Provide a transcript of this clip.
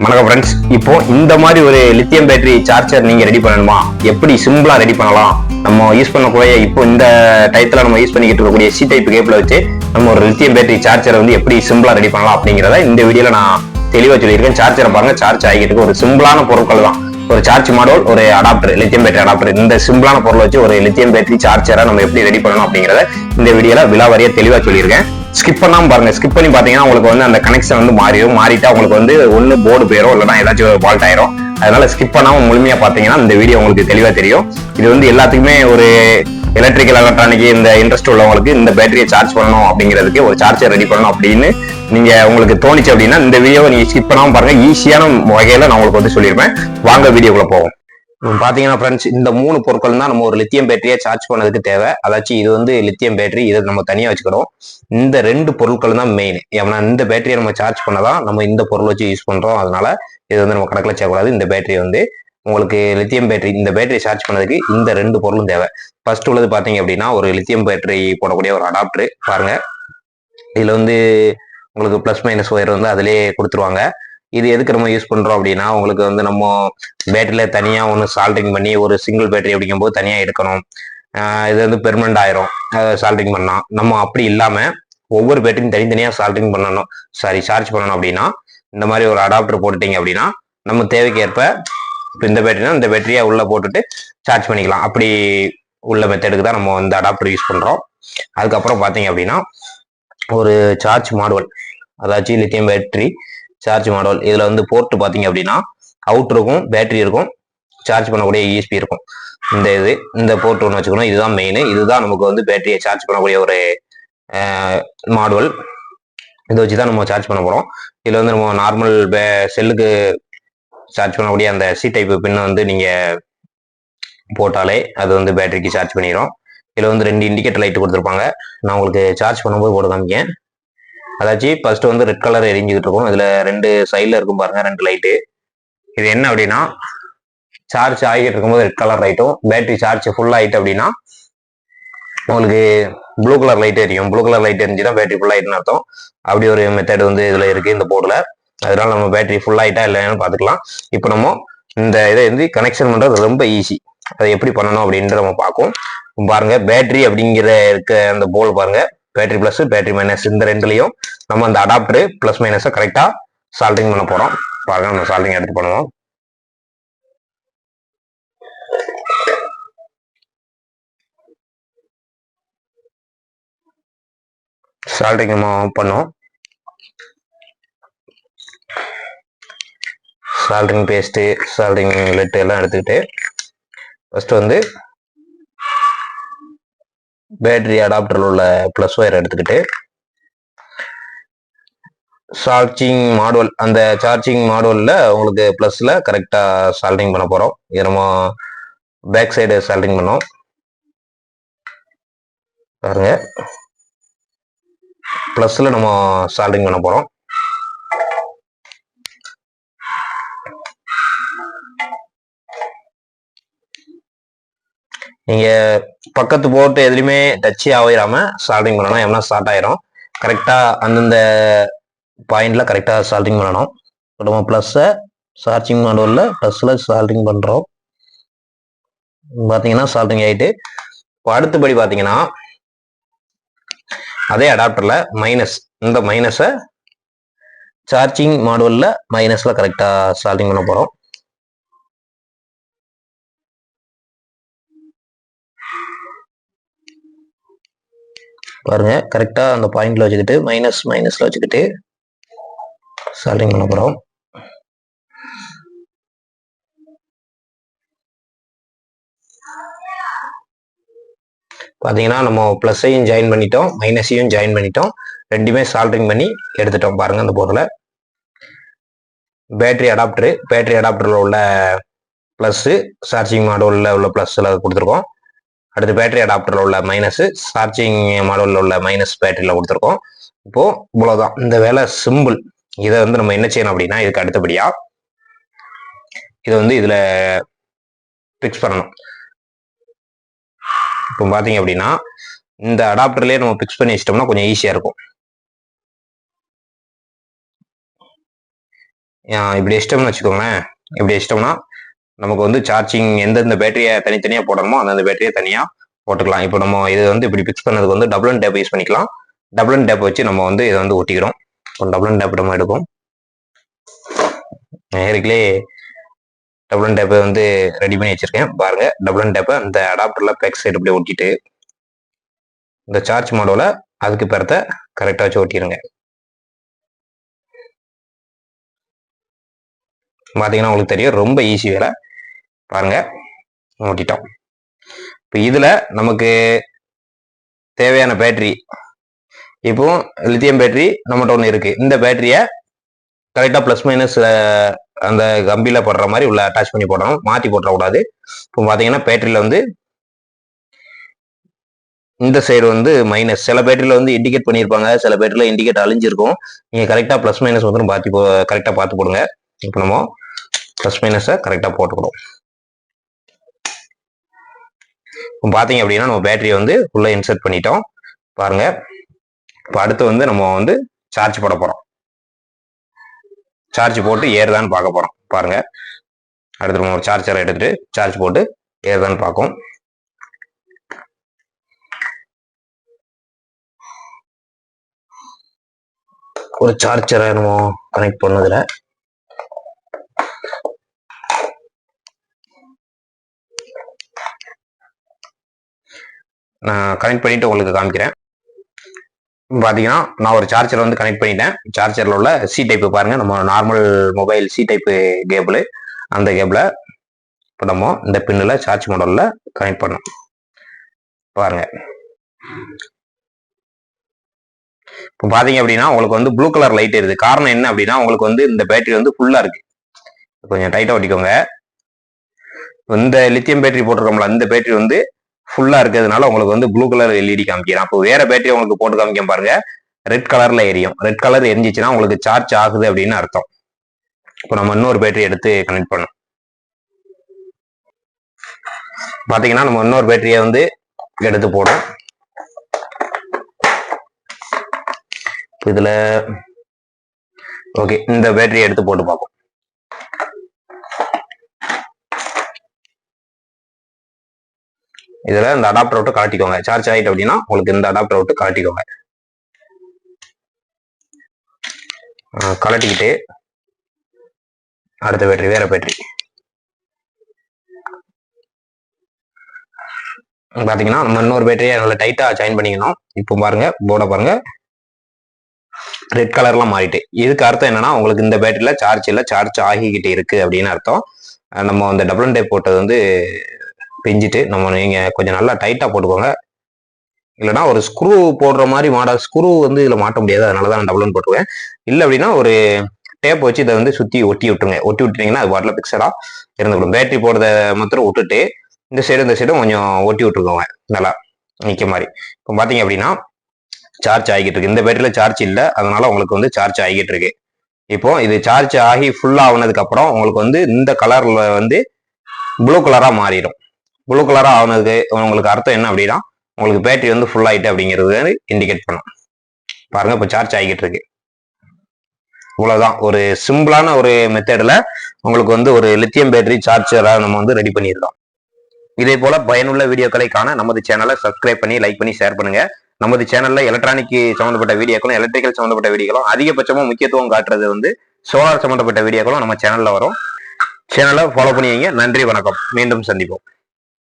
வணக்கம் ஃப்ரெண்ட்ஸ். இப்போ இந்த மாதிரி ஒரு லித்தியம் பேட்டரி சார்ஜர் நீங்க ரெடி பண்ணணுமா? எப்படி சிம்பிளா ரெடி பண்ணலாம்? நம்ம யூஸ் பண்ணக்கூடிய இப்போ இந்த டைத்துல நம்ம யூஸ் பண்ணிக்கிட்டு இருக்கக்கூடிய சி டைப் கேபிள வச்சு நம்ம ஒரு லித்தியம் பேட்டரி சார்ஜரை வந்து எப்படி சிம்பிளா ரெடி பண்ணலாம் அப்படிங்கிறத இந்த வீடியோல நான் தெளிவா சொல்லியிருக்கேன். சார்ஜரை பாருங்க, சார்ஜ் ஆகிட்டு ஒரு சிம்பிளான பொருட்கள் தான். ஒரு சார்ஜ் மாடல், ஒரு அடாப்டர், லித்தியம் பேட்டரி அடாப்டர். இந்த சிம்பிளான பொருளை வச்சு ஒரு லித்தியம் பேட்டரி சார்ஜரை நம்ம எப்படி ரெடி பண்ணணும் அப்படிங்கிறத இந்த வீடியோல விலாவாரியா தெளிவா சொல்லியிருக்கேன். ஸ்கிப் பண்ணாம பாருங்க. ஸ்கிப் பண்ணி பாத்தீங்கன்னா உங்களுக்கு வந்து அந்த கனெக்ஷன் வந்து மாறிட்டா உங்களுக்கு வந்து ஒண்ணு போர்டு போயிடும், இல்லைன்னா ஏதாச்சும் ஃபால்ட் ஆயிரும். அதனால ஸ்கிப் பண்ணாம முழுமையா பாத்தீங்கன்னா இந்த வீடியோ உங்களுக்கு தெளிவா தெரியும். இது வந்து எல்லாத்துக்குமே ஒரு எலக்ட்ரிக்கல் எலக்ட்ரானிக் இந்த இன்ட்ரெஸ்ட் உள்ளவங்களுக்கு இந்த பேட்டரியை சார்ஜ் பண்ணணும் அப்படிங்கிறதுக்கு ஒரு சார்ஜர் ரெடி பண்ணணும் அப்படின்னு நீங்க உங்களுக்கு தோணுச்சு அப்படின்னா இந்த வீடியோவை நீங்க ஸ்கிப் பண்ணாம பாருங்க. ஈஸியான வகையில நான் உங்களுக்கு வந்து சொல்லியிருப்பேன். வாங்க வீடியோக்குள்ள போவோம். பாத்தீங்கன்னா ஃப்ரெண்ட்ஸ், இந்த 3 பொருட்கள் தான் நம்ம ஒரு லித்தியம் பேட்டரியை சார்ஜ் பண்ணதுக்கு தேவை. அதாச்சும் இது வந்து லித்தியம் பேட்டரி, இதை நம்ம தனியா வச்சுக்கிறோம். இந்த 2 பொருட்கள் தான் மெயின். ஏன்னா இந்த பேட்டரியை நம்ம சார்ஜ் பண்ணதான் நம்ம இந்த பொருள் வச்சு யூஸ் பண்றோம். அதனால இது வந்து நம்ம கணக்கில் செய்யக்கூடாது. இந்த பேட்டரி வந்து உங்களுக்கு லித்தியம் பேட்டரி, இந்த பேட்டரி சார்ஜ் பண்ணதுக்கு இந்த 2 பொருளும் தேவை. ஃபர்ஸ்ட் உள்ளது பாத்தீங்க அப்படின்னா ஒரு லித்தியம் பேட்டரி போடக்கூடிய ஒரு அடாப்டர். பாருங்க, இதுல வந்து உங்களுக்கு பிளஸ் மைனஸ் ஒயர் வந்து அதிலே கொடுத்துருவாங்க. இது எதுக்கு நம்ம யூஸ் பண்றோம் அப்படின்னா, உங்களுக்கு வந்து நம்ம பேட்டரியில தனியா ஒன்று சால்டிங் பண்ணி ஒரு சிங்கிள் பேட்டரி அப்படிங்கும்போது தனியா எடுக்கணும். இது வந்து பெர்மனண்ட் ஆயிரும் சால்டிங் பண்ணா. நம்ம அப்படி இல்லாம ஒவ்வொரு பேட்டரியும் தனித்தனியா சால்டிங் பண்ணணும், சார்ஜ் பண்ணணும் அப்படின்னா இந்த மாதிரி ஒரு அடாப்டர் போட்டுட்டீங்க அப்படின்னா நம்ம தேவைக்கு ஏற்ப இப்போ இந்த பேட்டரினா இந்த பேட்டரியா உள்ள போட்டுட்டு சார்ஜ் பண்ணிக்கலாம். அப்படி உள்ள மெத்தடுக்கு தான் நம்ம இந்த அடாப்டர் யூஸ் பண்றோம். அதுக்கப்புறம் பாத்தீங்க அப்படின்னா ஒரு சார்ஜ் மாடுவல், அதாச்சும் லித்தியம் பேட்டரி சார்ஜ் மாடல். இதுல வந்து போர்ட் பாத்தீங்க அப்படின்னா அவுட் இருக்கும், பேட்டரி இருக்கும், சார்ஜ் பண்ணக்கூடிய யூஎஸ்பி இருக்கும். இந்த போர்ட் ஒன்று வச்சுக்கணும். இதுதான் மெயின். இதுதான் நமக்கு வந்து பேட்டரியை சார்ஜ் பண்ணக்கூடிய ஒரு மாடுவல். இதை வச்சுதான் நம்ம சார்ஜ் பண்ண போறோம். இதுல வந்து நம்ம நார்மல் செல்லுக்கு சார்ஜ் பண்ணக்கூடிய அந்த சி டைப் பின் வந்து நீங்க போட்டாலே அது வந்து பேட்டரிக்கு சார்ஜ் பண்ணிடும். இதுல வந்து 2 இண்டிகேட்டர் லைட் கொடுத்துருப்பாங்க. நான் உங்களுக்கு சார்ஜ் பண்ணும்போது போட்டு காமிக்கேன். அதாச்சும் ஃபர்ஸ்ட் வந்து ரெட் கலர் எரிஞ்சுக்கிட்டு இருக்கும். இதுல 2 சைட்ல இருக்கும் பாருங்க, 2 லைட்டு. இது என்ன அப்படின்னா, சார்ஜ் ஆகிட்டு இருக்கும்போது ரெட் கலர் லைட்டும், பேட்டரி சார்ஜ் ஃபுல் ஆயிட்டு அப்படின்னா உங்களுக்கு ப்ளூ கலர் லைட் எரியும். ப்ளூ கலர் லைட் எரிஞ்சுதான் பேட்டரி ஃபுல் ஆயிட்டுன்னு அர்த்தம். அப்படி ஒரு மெத்தட் வந்து இதுல இருக்கு இந்த போர்டுல. அதனால நம்ம பேட்டரி ஃபுல் ஆயிட்டா இல்லைன்னு பாத்துக்கலாம். இப்போ நம்ம இந்த இதை வந்து கனெக்ஷன் பண்றது ரொம்ப ஈஸி. அதை எப்படி பண்ணணும் அப்படின்ட்டு நம்ம பார்ப்போம். பாருங்க, பேட்டரி அப்படிங்கிற இருக்க அந்த போல் பாருங்க, பேட்டரி பிளஸ் பேட்டரி மைனஸ் இந்த ரெண்டுலையும் நம்ம அந்த அடாப்டர் பிளஸ் மைனஸை கரெக்டா சால்டிங் பண்ண போறோம். பாருங்க, நம்ம சால்டிங் எடுத்து பண்ணுவோம். சால்டிங் நம்ம பண்ணோம். சால்டிங் பேஸ்ட், சால்டிங் லெட் எல்லாம் எடுத்துக்கிட்டு ஃபர்ஸ்ட் வந்து பேட்டரி அடாப்டர்ல உள்ள பிளஸ் ஒயர் எடுத்துக்கிட்டு சார்ஜிங் மாடுவல், அந்த சார்ஜிங் மாடுவல்ல உங்களுக்கு பிளஸ்ல கரெக்டா சால்டிங் பண்ண போறோம். இது நம்ம பேக் சைடு சால்டிங் பண்ணோம். பாருங்க, பிளஸ்ல நம்ம சால்டிங் பண்ண போறோம். நீங்க பக்கத்து போட்டு எதுலையுமே டச் ஆகிடாம சால்டிங் பண்ணணும். எம்னா ஸ்டார்ட் ஆயிரும். கரெக்டா அந்தந்த பாயிண்ட்ல கரெக்டா சால்டிங் பண்ணணும். நம்ம பிளஸ் சார்ஜிங் மாடுவல்ல பிளஸ்ல சால்டிங் பண்றோம். பாத்தீங்கன்னா சால்டிங் ஆயிட்டு, இப்போ அடுத்தபடி பாத்தீங்கன்னா அதே அடாப்டர்ல மைனஸ், இந்த மைனஸை சார்ஜிங் மாடுவல்ல மைனஸ்ல கரெக்டா சால்டிங் பண்ண போறோம். பாருங்க, கரெக்டா அந்த பாயிண்ட்ல வச்சுக்கிட்டு மைனஸ்ல வச்சுக்கிட்டு சால்டிங் பண்ண போறோம். பாத்தீங்கன்னா நம்ம பிளஸையும் ஜாயின் பண்ணிட்டோம், மைனஸையும் ஜாயின் பண்ணிட்டோம். ரெண்டுமே சால்டிங் பண்ணி எடுத்துட்டோம். பாருங்க, அந்த போர்டுல பேட்டரி அடாப்டர்ல உள்ள பிளஸ், சார்ஜிங் மாடுவல்ல உள்ள பிளஸ்ல கொடுத்துருக்கோம். அடுத்து பேட்டரி அடாப்டர்ல உள்ள மைனஸ், சார்ஜிங் மாடுவல்ல உள்ள மைனஸ் பேட்டரியில கொடுத்துருக்கோம். இப்போ இவ்வளவுதான் இந்த வேலை, சிம்பிள். இதை வந்து நம்ம என்ன செய்யணும் அப்படின்னா, இதுக்கு அடுத்தபடியா இதை வந்து இதுல பிக்ஸ் பண்ணணும். இப்போ பாத்தீங்க அப்படின்னா இந்த அடாப்டர்லயே நம்ம பிக்ஸ் பண்ணி வச்சிட்டோம்னா கொஞ்சம் ஈஸியா இருக்கும். இப்படி வச்சிட்டோம்னு வச்சுக்கோங்களேன். இப்படி வச்சிட்டோம்னா நமக்கு வந்து சார்ஜிங் எந்தெந்த பேட்டரியை தனித்தனியா போடணுமோ அந்தந்த பேட்டரியை தனியா போட்டுக்கலாம். இப்போ நம்ம இது வந்து இப்படி பிக்ஸ் பண்ணதுக்கு வந்து டபுள் அண்ட் டேப் யூஸ் பண்ணிக்கலாம். டபுள் அண்ட் டேப் வச்சு நம்ம வந்து இதை வந்து ஒட்டிக்கிறோம். டபுள் அண்ட் டேப் நம்ம எடுப்போம். ஏற்கனவே டபுள் அண்ட் டேப்பை வந்து ரெடி பண்ணி வச்சிருக்கேன் பாருங்க. டபுள் அண்ட் டேப்பை அந்த அடாப்டர்ல பேக் சைடு இப்படி ஒட்டிட்டு இந்த சார்ஜ் மாடோல அதுக்கு பேரத்தை கரெக்டா வச்சு ஒட்டிடுங்க. பாத்தீங்கன்னா உங்களுக்கு தெரியும், ரொம்ப ஈஸி வேலை. பாருங்க ஓட்டிட்டோம். இப்போ இதுல நமக்கு தேவையான பேட்டரி, இப்போ லித்தியம் பேட்டரி நம்மகிட்ட ஒன்று இருக்கு. இந்த பேட்டரியை கரெக்டா பிளஸ் மைனஸ் அந்த கம்பியில போடுற மாதிரி உள்ள அட்டாச் பண்ணி போடணும், மாத்தி போட்டக்கூடாது. இப்போ பாத்தீங்கன்னா பேட்டரியில வந்து இந்த சைடு வந்து மைனஸ், சில பேட்டரியில வந்து இண்டிகேட் பண்ணியிருப்பாங்க, சில பேட்டரியில இண்டிகேட் அழிஞ்சிருக்கும். நீங்க கரெக்டா பிளஸ் மைனஸ் வந்து கரெக்டா பார்த்து போடுங்க. இப்போ நம்ம பிளஸ் மைனஸை கரெக்டா போட்டுக்கணும். இப்போ பாத்தீங்க அப்படின்னா நம்ம பேட்டரியை வந்து உள்ள இன்சர்ட் பண்ணிட்டோம் பாருங்க. இப்போ அடுத்து வந்து நம்ம வந்து சார்ஜ் போட போறோம். சார்ஜ் போட்டு ஏறுதான்னு பார்க்க போறோம் பாருங்க. அடுத்து நம்ம ஒரு சார்ஜரை எடுத்துட்டு சார்ஜ் போட்டு ஏறுதான்னு பார்க்கும். ஒரு சார்ஜரை நம்ம கனெக்ட் பண்ணதுல நான் கனெக்ட் பண்ணிட்டு உங்களுக்கு காமிக்கிறேன். பாத்தீங்கன்னா நான் ஒரு சார்ஜர் வந்து கனெக்ட் பண்ணிட்டேன். சார்ஜர்ல உள்ள சி டைப் பாருங்க, நம்ம normal mobile C type cable, அந்த கேபிள இப்போ நம்ம இந்த பின்னுல சார்ஜ் மாடல்ல கனெக்ட் பண்ணோம் பாருங்க. இப்போ பாத்தீங்க அப்படின்னா உங்களுக்கு வந்து ப்ளூ கலர் லைட் இருக்குது. காரணம் என்ன அப்படின்னா உங்களுக்கு வந்து இந்த பேட்டரி வந்து ஃபுல்லா இருக்கு. கொஞ்சம் டைட்டா ஒட்டிக்கோங்க. இந்த லித்தியம் பேட்டரி போட்டிருக்கோம்ல, இந்த பேட்டரி வந்து ஃபுல்லா இருக்கிறதுனால உங்களுக்கு வந்து ப்ளூ கலர் எல்இடி காமிக்கிறேன். அப்போ வேற பேட்டரி உங்களுக்கு போட்டு காமிக்க பாருங்க, ரெட் கலர்ல எரியும். ரெட் கலர் எரிஞ்சிச்சுன்னா உங்களுக்கு சார்ஜ் ஆகுது அப்படின்னு அர்த்தம். இப்போ நம்ம இன்னொரு பேட்டரி எடுத்து கனெக்ட் பண்ணோம். பாத்தீங்கன்னா நம்ம இன்னொரு பேட்டரியை வந்து எடுத்து போடும். இதுல ஓகே, இந்த பேட்டரியை எடுத்து போட்டு பார்ப்போம். இதுல இந்த அடாப்டர் விட்டு காட்டிக்கோங்க. சார்ஜ் ஆயிட்டு அப்படின்னா உங்களுக்கு இந்த அடாப்டர் விட்டு காட்டிக்கோங்க. கலட்டிக்கிட்டு அடுத்த பேட்டரி, வேற பேட்டரி பாத்தீங்கன்னா நம்ம இன்னொரு பேட்டரியை நல்லா டைட்டா ஜாயின் பண்ணிக்கணும். இப்போ பாருங்க, போர்டை பாருங்க, ரெட் கலர்லாம் மாறிட்டு. இதுக்கு அர்த்தம் என்னன்னா உங்களுக்கு இந்த பேட்டரியில சார்ஜ் இல்லை, சார்ஜ் ஆகிக்கிட்டு இருக்கு அப்படின்னு அர்த்தம். நம்ம அந்த டபுள் அண்ட் டேப் போட்டது வந்து பிஞ்சிட்டு நம்ம நீங்க கொஞ்சம் நல்லா டைட்டா போட்டுக்கோங்க. இல்லைன்னா ஒரு ஸ்க்ரூ போடுற மாதிரி மாடல் ஸ்க்ரூ வந்து இதுல மாட்ட முடியாது, அதனாலதான் நான் டபுள் போட்டுவேன். இல்லை அப்படின்னா ஒரு டேப் வச்சு இதை வந்து சுத்தி ஒட்டி விட்டுருங்க. ஒட்டி விட்டுட்டீங்கன்னா அது பாட்டில் பிக்சடா இருந்துவிடும். பேட்டரி போடுறத மாத்திரம் விட்டுட்டு இந்த சைடும் கொஞ்சம் ஒட்டி விட்டுருக்கோங்க நல்லா நிக்க மாதிரி. இப்போ பாத்தீங்க அப்படின்னா சார்ஜ் ஆகிட்டு இருக்கு. இந்த பேட்டரியில சார்ஜ் இல்லை, அதனால உங்களுக்கு வந்து சார்ஜ் ஆகிட்டு இருக்கு. இப்போ இது சார்ஜ் ஆகி ஃபுல்லா ஆகுனதுக்கு அப்புறம் உங்களுக்கு வந்து இந்த கலர்ல வந்து ப்ளூ கலரா மாறிடும். ப்ளூ கலரா ஆகுனதுக்கு உங்களுக்கு அர்த்தம் என்ன அப்படின்னா உங்களுக்கு பேட்டரி வந்து ஃபுல் ஆயிட்டு அப்படிங்கிறது இண்டிகேட் பண்ணும். பாருங்க, இப்போ சார்ஜ் ஆகிட்டு இருக்கு. இவ்வளவுதான், ஒரு சிம்பிளான ஒரு மெத்தட்ல உங்களுக்கு வந்து ஒரு லித்தியம் பேட்டரி சார்ஜரா நம்ம வந்து ரெடி பண்ணியிருக்கோம். இதே போல பயனுள்ள வீடியோக்களை காண நமது சேனலை சப்ஸ்கிரைப் பண்ணி லைக் பண்ணி ஷேர் பண்ணுங்க. நமது சேனல்ல எலக்ட்ரானிக் சம்பந்தப்பட்ட வீடியோக்களும் எலக்ட்ரிக்கல் சம்பந்தப்பட்ட வீடியோக்களும் அதிகபட்சமா முக்கியத்துவம் காட்டுறது வந்து சோலார் சம்பந்தப்பட்ட வீடியோக்களும் நம்ம சேனல்ல வரும். சேனலை ஃபாலோ பண்ணி வைங்க. நன்றி, வணக்கம். மீண்டும் சந்திப்போம்.